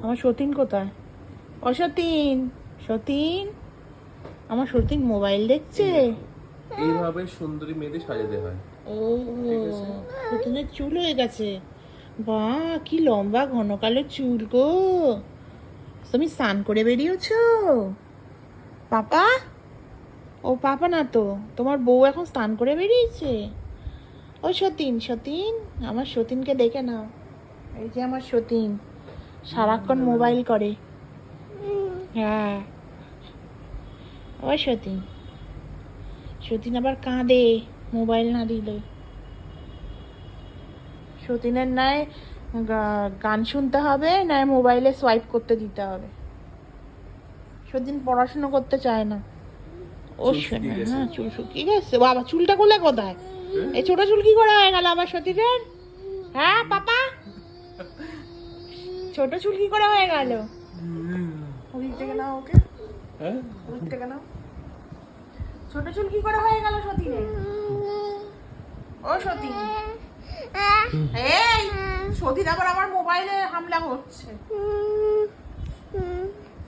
আমার সতীন কোথায়? ও সতীন, সতীন, আমার সতীন মোবাইল দেখছে। এইভাবে সুন্দরী মেয়েদের সাজাতে হয়। ও সতীনের চুল হয়ে গেছে। বাহ, কি লম্বা ঘন কালো চুল গো। তুমি স্নান করে বেরিয়েছো পাপা? ও পাপা না তো, তোমার বউ এখন স্নান করে বেরিয়েছে। ও সতীন, সতীন, আমার সতীনকে দেখে নাও। এই যে আমার সতীন সারাক্ষণ মোবাইল করে। হ্যাঁ, ও সতীন, সতীন আবার কাঁদে মোবাইল না দিলে। সতীনের নয় গান শুনতে হবে, নয় মোবাইলে সোয়াইপ করতে দিতে হবে। সতীন পড়াশুনো করতে চায় না। ও শোনা, হ্যাঁ চুল শুকিয়ে গেছে। বাবা, চুলটা করলে কোথায়? এই ছোট চুল কি করে হয়ে গেল আমার সতীনের? হ্যাঁ পাপা, ছোট চুল কি করে হয়ে গেল? ওদিক থেকে নাও ওকে, ওদিক থেকে নাও। ছোট চুল কি করে হয়ে গেল সতীনের? ও সতীন, এই সতীন আবার আমার মোবাইলে হামলা করছে।